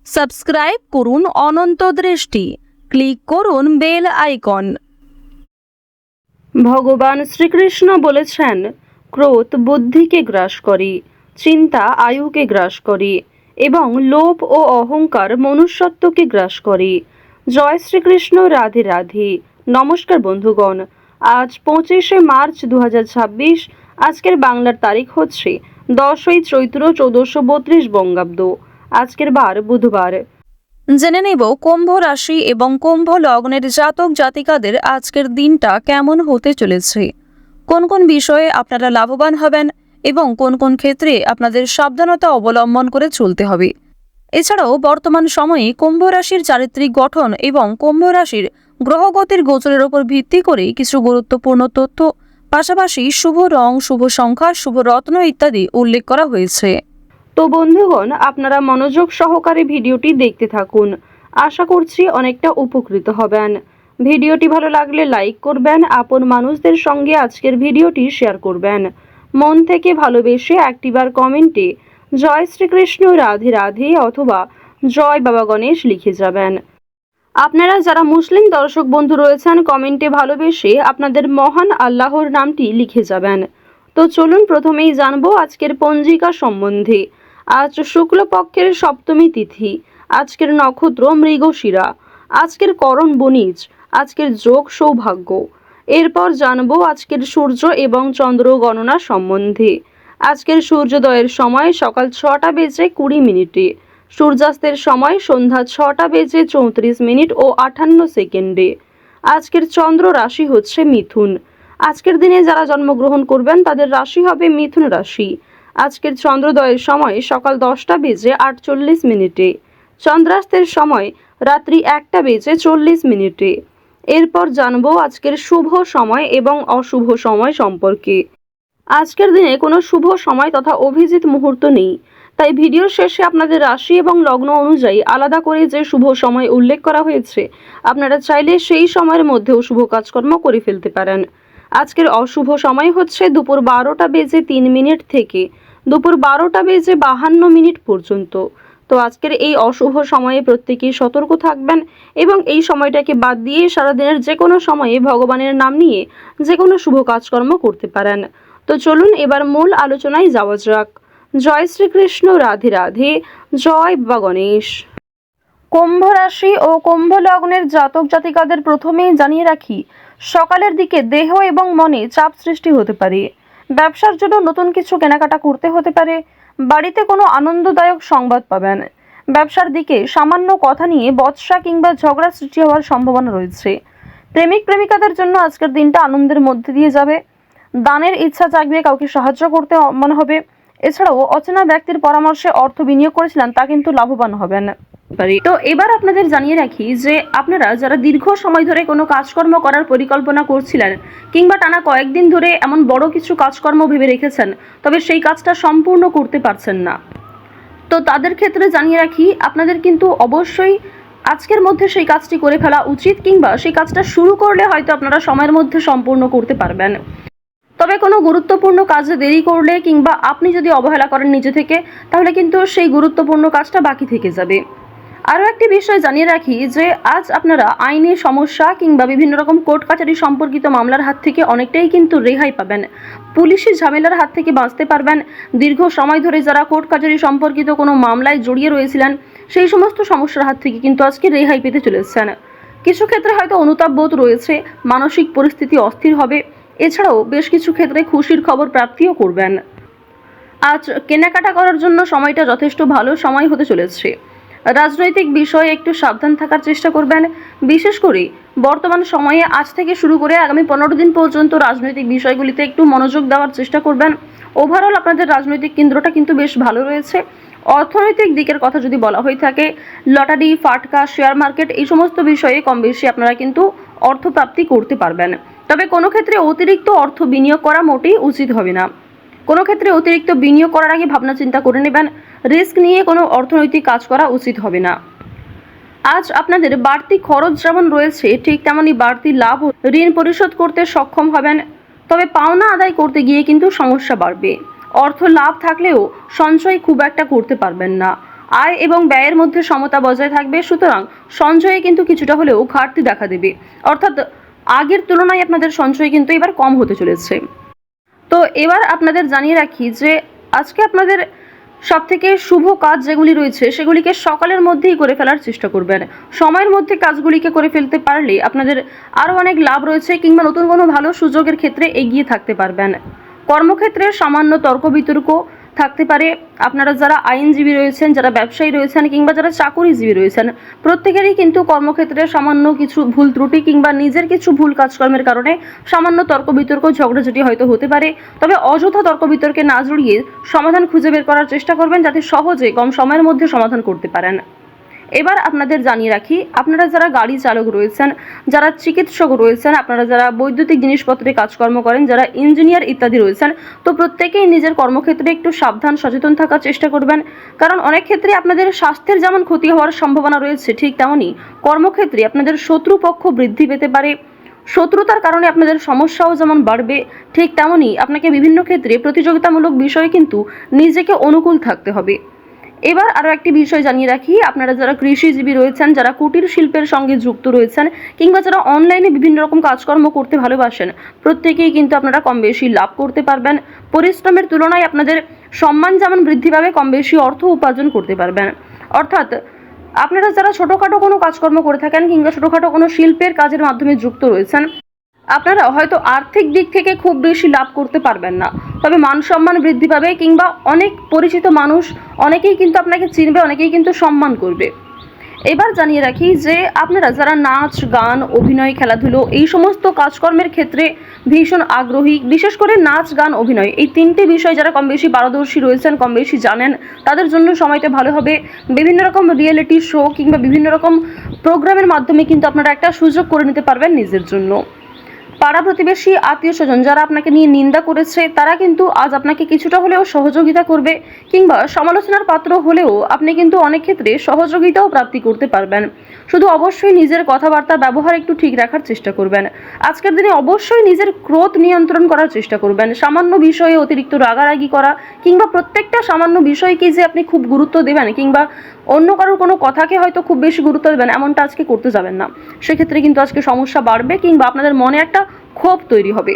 Subscribe করুন অনন্ত দৃষ্টি, click করুন বেল আইকন। ভগবান শ্রীকৃষ্ণ বলেছেন, ক্রোধ বুদ্ধিকে গ্রাস করে, চিন্তা আয়ুকে গ্রাস করে এবং লোভ ও অহংকার মনুষ্যত্বকে গ্রাস করে। জয় শ্রীকৃষ্ণ, রাধে রাধে। নমস্কার বন্ধুগণ, আজ 25শে মার্চ 2026। আজকের বাংলার তারিখ হচ্ছে 10ই চৈত্র 1432 বঙ্গাব্দ। আজকের বার বুধবার। জেনে নেব কুম্ভ রাশি এবং কুম্ভ লগ্নের জাতক জাতিকাদের আজকের দিনটা কেমন হতে চলেছে, কোন কোন বিষয়ে আপনারা লাভবান হবেন এবং কোন কোন ক্ষেত্রে আপনাদের সাবধানতা অবলম্বন করে চলতে হবে। এছাড়াও বর্তমান সময়ে কুম্ভ রাশির চারিত্রিক গঠন এবং কুম্ভ রাশির গ্রহগতির গোচরের উপর ভিত্তি করে কিছু গুরুত্বপূর্ণ তথ্য, পাশাপাশি শুভ রং, শুভ সংখ্যা, শুভ রত্ন ইত্যাদি উল্লেখ করা হয়েছে। তো বন্ধুগণ, আপনারা মনোযোগ সহকারে ভিডিওটি দেখতে থাকুন। আশা করছি অনেকটা উপকৃত হবেন। ভিডিওটি ভালো লাগলে লাইক করবেন, আপন মানুষদের সঙ্গে আজকের ভিডিওটি শেয়ার করবেন। মন থেকে ভালোবেসে একটিবার কমেন্টে জয় শ্রীকৃষ্ণ, রাধে রাধে অথবা জয় বাবা গণেশ লিখে যাবেন। আপনারা যারা মুসলিম দর্শক বন্ধু রয়েছেন, কমেন্টে ভালোবেসে আপনাদের মহান আল্লাহর নামটি লিখে যাবেন। তো চলুন প্রথমেই জানবো আজকের পঞ্জিকা সম্বন্ধে। আজ শুক্লপক্ষের সপ্তমী তিথি, আজকের নক্ষত্র মৃগশিরা, আজকের করণ বণিজ, আজকের যোগ সৌভাগ্য। এরপর জানবো আজকের সূর্য এবং চন্দ্র গণনা সম্বন্ধে। আজকের সূর্যোদয়ের সময় সকাল 6টা বেজে 20 মিনিটে, সূর্যাস্তের সময় সন্ধ্যা 6টা বেজে 34 মিনিট ও 58 সেকেন্ডে। আজকের চন্দ্র রাশি হচ্ছে মিথুন। আজকের দিনে যারা জন্মগ্রহণ করবেন তাদের রাশি হবে মিথুন রাশি। আজকের চন্দ্রোদয়ের সময় সকাল 10টা বেজে 48 মিনিটে, চন্দ্রাস্তের সময় রাত্রি 1টা বেজে 40 মিনিটে। এরপর জানবো আজকের শুভ সময় এবং অশুভ সময় সম্পর্কে। আজকের দিনে কোনো শুভ সময় তথা অভিজিৎ মুহূর্ত নেই, তাই ভিডিওর শেষে আপনাদের রাশি এবং লগ্ন অনুযায়ী আলাদা করে যে শুভ সময় উল্লেখ করা হয়েছে, আপনারা চাইলে সেই সময়ের মধ্যেও শুভ কাজকর্ম করে ফেলতে পারেন। আজকের অশুভ সময় হচ্ছে দুপুর 12টা বেজে 3 মিনিট থেকে দুপুর 12টা বেজে 52 মিনিট পর্যন্ত। তো আজকের এই অশুভ সময়ে প্রত্যেকেই সতর্ক থাকবেন এবং এই সময়টাকে বাদ দিয়ে সারাদিনের যে কোনো সময়ে ভগবানের নাম নিয়ে যে কোনো শুভ কাজকর্ম করতে পারেন। তো চলুন এবার মূল আলোচনায় যাওয়া যাক। জয় শ্রীকৃষ্ণ, রাধে রাধে, জয় বাবা গণেশ। কুম্ভ রাশি ও কুম্ভ লগ্নের জাতক জাতিকাদের প্রথমেই জানিয়ে রাখি, সকালের দিকে দেহ এবং মনে চাপ সৃষ্টি হতে পারে। ব্যবসার জন্য নতুন কিছু কেনাকাটা করতে হতে পারে। বাড়িতে কোনো আনন্দদায়ক সংবাদ পাবেন। ব্যবসার দিকে সামান্য কথা নিয়ে বচসা কিংবা ঝগড়া সৃষ্টি হওয়ার সম্ভাবনা রয়েছে। প্রেমিক প্রেমিকাদের জন্য আজকের দিনটা আনন্দের মধ্যে দিয়ে যাবে। দানের ইচ্ছা জাগবে, কাউকে সাহায্য করতে মনে হবে। এছাড়াও অচেনা ব্যক্তির পরামর্শে অর্থ বিনিয়োগ করেছিলেন তা কিন্তু লাভবান হবেন। তো এবার আপনাদের জানিয়ে রাখি যে আপনারা যারা দীর্ঘ সময় ধরে কোনো কাজকর্ম করার পরিকল্পনা করছিলেন কিংবা টানা কয়েকদিন ধরে এমন বড় কিছু কাজকর্ম ভেবে রেখেছেন, তবে সেই কাজটা সম্পূর্ণ করতে পারছেন না, তো তাদের ক্ষেত্রে জানিয়ে রাখি আপনাদের কিন্তু অবশ্যই আজকের মধ্যে সেই কাজটি করে ফেলা উচিত, কিংবা সেই কাজটা শুরু করলে হয়তো আপনারা সময়ের মধ্যে সম্পূর্ণ করতে পারবেন। তবে কোনো গুরুত্বপূর্ণ কাজে দেরি করলে কিংবা আপনি যদি অবহেলা করেন নিজে থেকে, তাহলে কিন্তু সেই গুরুত্বপূর্ণ কাজটা বাকি থেকে যাবে। আরও একটি বিষয় জানিয়ে রাখি যে আজ আপনারা আইনি সমস্যা কিংবা বিভিন্ন রকম কোর্ট কাছারি সম্পর্কিত মামলার হাত থেকে অনেকটাই কিন্তু রেহাই পাবেন। পুলিশি ঝামেলার হাত থেকে বাঁচতে পারবেন। দীর্ঘ সময় ধরে যারা কোর্ট কাছারি সম্পর্কিত কোনো মামলায় জড়িয়ে রয়েছিলেন, সেই সমস্ত সমস্যার হাত থেকে কিন্তু আজকে রেহাই পেতে চলেছেন। কিছু ক্ষেত্রে হয়তো অনুতাপ বোধ রয়েছে, মানসিক পরিস্থিতি অস্থির হবে। এছাড়াও বেশ কিছু ক্ষেত্রে খুশির খবর প্রাপ্তিও করবেন। আজ কেনাকাটা করার জন্য সময়টা যথেষ্ট ভালো সময় হতে চলেছে। রাজনৈতিক বিষয়ে একটু সাবধান থাকার চেষ্টা করবেন। বিশেষ করে বর্তমান সময়ে আজ থেকে শুরু করে আগামী 15 দিন পর্যন্ত রাজনৈতিক বিষয়গুলিতে একটু মনোযোগ দেওয়ার চেষ্টা করবেন। ওভারঅল আপনাদের রাজনৈতিক কেন্দ্রটা কিন্তু বেশ ভালো রয়েছে। অর্থনৈতিক দিকের কথা যদি বলা হয়ে থাকে, লটারি, ফাটকা, শেয়ার মার্কেট, এই সমস্ত বিষয়ে কম বেশি আপনারা কিন্তু অর্থপ্রাপ্তি করতে পারবেন। তবে কোনো ক্ষেত্রে অতিরিক্ত অর্থ বিনিয়োগ করা মোটেই উচিত হবে না। কোনো ক্ষেত্রে অতিরিক্ত বিনিয়োগ করার আগে ভাবনা চিন্তা করে নেবেন। রিস্ক নিয়ে কোনো অর্থনৈতিক কাজ করা উচিত হবে না। আজ আপনাদের বাড়তি খরচ যেমন রয়েছে, ঠিক তেমনই বাড়তি লাভ, ঋণ পরিশোধ করতে সক্ষম হবেন। তবে পাওনা আদায় করতে গিয়ে কিন্তু সমস্যা বাড়বে। অর্থ লাভ থাকলেও সঞ্চয় খুব একটা করতে পারবেন না। আয় এবং ব্যয়ের মধ্যে সমতা বজায় থাকবে, সুতরাং সঞ্চয়ে কিন্তু কিছুটা হলেও ঘাটতি দেখা দেবে। অর্থাৎ আগের তুলনায় আপনাদের সঞ্চয় কিন্তু এবার কম হতে চলেছে। তো এবার আপনাদের জানিয়ে রাখি যে আজকে আপনাদের সবথেকে শুভ কাজ যেগুলি রয়েছে সেগুলিকে সকালের মধ্যেই করে ফেলার চেষ্টা করবেন। সময়ের মধ্যে কাজগুলিকে করে ফেলতে পারলে আপনাদের আরও অনেক লাভ রয়েছে, কিংবা নতুন কোনো ভালো সুযোগের ক্ষেত্রে এগিয়ে থাকতে পারবেন। কর্মক্ষেত্রে সামান্য তর্ক বিতর্ক থাকতে পারে। আপনারা যারা আইনজীবী রয়েছেন, যারা ব্যবসায়ী রয়েছেন, কিংবা যারা চাকুরিজীবী রয়েছেন, প্রত্যেকেরই কিন্তু কর্মক্ষেত্রে সামান্য কিছু ভুল ত্রুটি কিংবা নিজের কিছু ভুল কাজকর্মের কারণে সামান্য তর্ক বিতর্ক ঝগড়াঝাটি হয়তো হতে পারে। তবে অযথা তর্ক বিতর্কে না জড়িয়ে সমাধান খুঁজে বের করার চেষ্টা করবেন, যাতে সহজে কম সময়ের মধ্যে সমাধান করতে পারেন। এবার আপনাদের জানিয়ে রাখি, আপনারা যারা গাড়ি চালক রয়েছেন, যারা চিকিৎসক রয়েছেন, আপনারা যারা বৈদ্যুতিক জিনিসপত্রে কাজকর্ম করেন, যারা ইঞ্জিনিয়ার ইত্যাদি রয়েছেন, তো প্রত্যেকেই নিজের কর্মক্ষেত্রে একটু সাবধান সচেতন থাকার চেষ্টা করবেন। কারণ অনেক ক্ষেত্রে আপনাদের স্বাস্থ্যের যেমন ক্ষতি হওয়ার সম্ভাবনা রয়েছে, ঠিক তেমনই কর্মক্ষেত্রে আপনাদের শত্রুপক্ষ বৃদ্ধি পেতে পারে। শত্রুতার কারণে আপনাদের সমস্যাও যেমন বাড়বে, ঠিক তেমনই আপনাকে বিভিন্ন ক্ষেত্রে প্রতিযোগিতামূলক বিষয়ে কিন্তু নিজেকে অনুকূল থাকতে হবে। এবার আরও একটি বিষয় জানিয়ে রাখি, আপনারা যারা কৃষিজীবী রয়েছেন, যারা কুটির শিল্পের সঙ্গে যুক্ত রয়েছেন, কিংবা যারা অনলাইনে বিভিন্ন রকম কাজকর্ম করতে ভালোবাসেন, প্রত্যেকেই কিন্তু আপনারা কম বেশি লাভ করতে পারবেন। পরিশ্রমের তুলনায় আপনাদের সম্মান যেমন বৃদ্ধি পাবে, কম বেশি অর্থ উপার্জন করতে পারবেন। অর্থাৎ আপনারা যারা ছোটোখাটো কোনো কাজকর্ম করে থাকেন, কিংবা ছোটোখাটো কোনো শিল্পের কাজের মাধ্যমে যুক্ত রয়েছেন, আপনারা হয়তো আর্থিক দিক থেকে খুব বেশি লাভ করতে পারবেন না, তবে মান সম্মান বৃদ্ধি পাবে, কিংবা অনেক পরিচিত মানুষ অনেকেই কিন্তু আপনাকে চিনবে, অনেকেই কিন্তু সম্মান করবে। এবার জানিয়ে রাখি যে আপনারা যারা নাচ গান অভিনয় খেলাধুলো এই সমস্ত কাজকর্মের ক্ষেত্রে ভীষণ আগ্রহী, বিশেষ করে নাচ গান অভিনয় এই তিনটি বিষয় যারা কম বেশি পারদর্শী রয়েছেন, কম বেশি জানেন, তাদের জন্য সময়টা ভালো হবে। বিভিন্ন রকম রিয়েলিটি শো কিংবা বিভিন্ন রকম প্রোগ্রামের মাধ্যমে কিন্তু আপনারা একটা সুযোগ করে নিতে পারবেন নিজের জন্য। পাড়া প্রতিবেশী আত্মীয় স্বজন যারা আপনাকে নিয়ে নিন্দা করেছে, তারা কিন্তু আজ আপনাকে কিছুটা হলেও সহযোগিতা করবে, কিংবা সমালোচনার পাত্র হলেও আপনি কিন্তু অনেক ক্ষেত্রে সহযোগিতাও প্রাপ্তি করতে পারবেন। শুধু অবশ্যই নিজের কথাবার্তা ব্যবহার একটু ঠিক রাখার চেষ্টা করবেন। আজকের দিনে অবশ্যই নিজের ক্রোধ নিয়ন্ত্রণ করার চেষ্টা করবেন। সামান্য বিষয়ে অতিরিক্ত রাগারাগি করা, কিংবা প্রত্যেকটা সামান্য বিষয়কে যে আপনি খুব গুরুত্ব দেবেন, কিংবা অন্য কারোর কোনো কথাকে হয়তো খুব বেশি গুরুত্ব দেবেন, এমনটা আজকে করতে যাবেন না। সেক্ষেত্রে কিন্তু আজকে সমস্যা বাড়বে, কিংবা আপনাদের মনে একটা ক্ষোভ তৈরি হবে।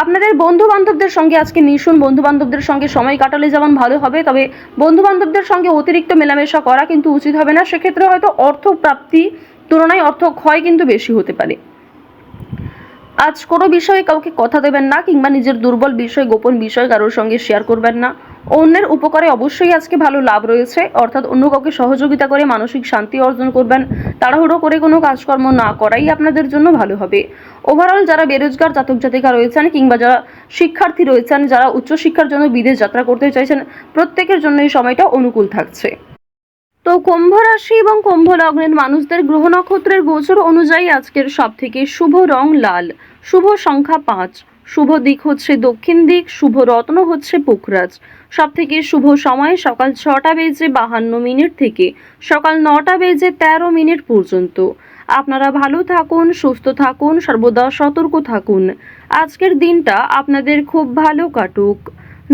আপনাদের বন্ধু বান্ধবদের সঙ্গে আজকে মিশুন, বন্ধু বান্ধবদের সঙ্গে সময় কাটালে যেমন ভালো হবে, তবে বন্ধু বান্ধবদের সঙ্গে অতিরিক্ত মেলামেশা করা কিন্তু উচিত হবে না। সেক্ষেত্রে হয়তো অর্থ প্রাপ্তি তুলনায় অর্থ ক্ষয় কিন্তু বেশি হতে পারে। আজ কোনো বিষয়ে কাউকে কথা দেবেন না, কিংবা নিজের দুর্বল বিষয় গোপন বিষয় কারোর সঙ্গে শেয়ার করবেন না। অন্যের উপকারে অবশ্যই আজকে ভালো লাভ রয়েছে, অর্থাৎ অন্য কাউকে সহযোগিতা করে মানসিক শান্তি অর্জন করবেন। তাড়াহুড়ো করে কোনো কাজকর্ম না করাই আপনাদের জন্য ভালো হবে। ওভারঅল যারা বেরোজগার জাতক জাতিকা রয়েছেন, কিংবা যারা শিক্ষার্থী রয়েছেন, যারা উচ্চশিক্ষার জন্য বিদেশ যাত্রা করতে চাইছেন, প্রত্যেকের জন্য এই সময়টা অনুকূল থাকছে। তো কুম্ভ রাশি এবং কুম্ভ লগ্নের মানুষদের গ্রহ নক্ষত্রের গোচর অনুযায়ী আজকের সবথেকে শুভ রং লাল, শুভ সংখ্যা 5, শুভ দিক হচ্ছে দক্ষিণ দিক, শুভ রত্ন হচ্ছে পুখরাজ। সবথেকে শুভ সময় সকাল 6:52 থেকে সকাল 9:13 পর্যন্ত। আপনারা ভালো থাকুন, সুস্থ থাকুন, সর্বদা সতর্ক থাকুন। আজকের দিনটা আপনাদের খুব ভালো কাটুক।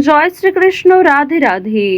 জয় শ্রীকৃষ্ণ, রাধে রাধে।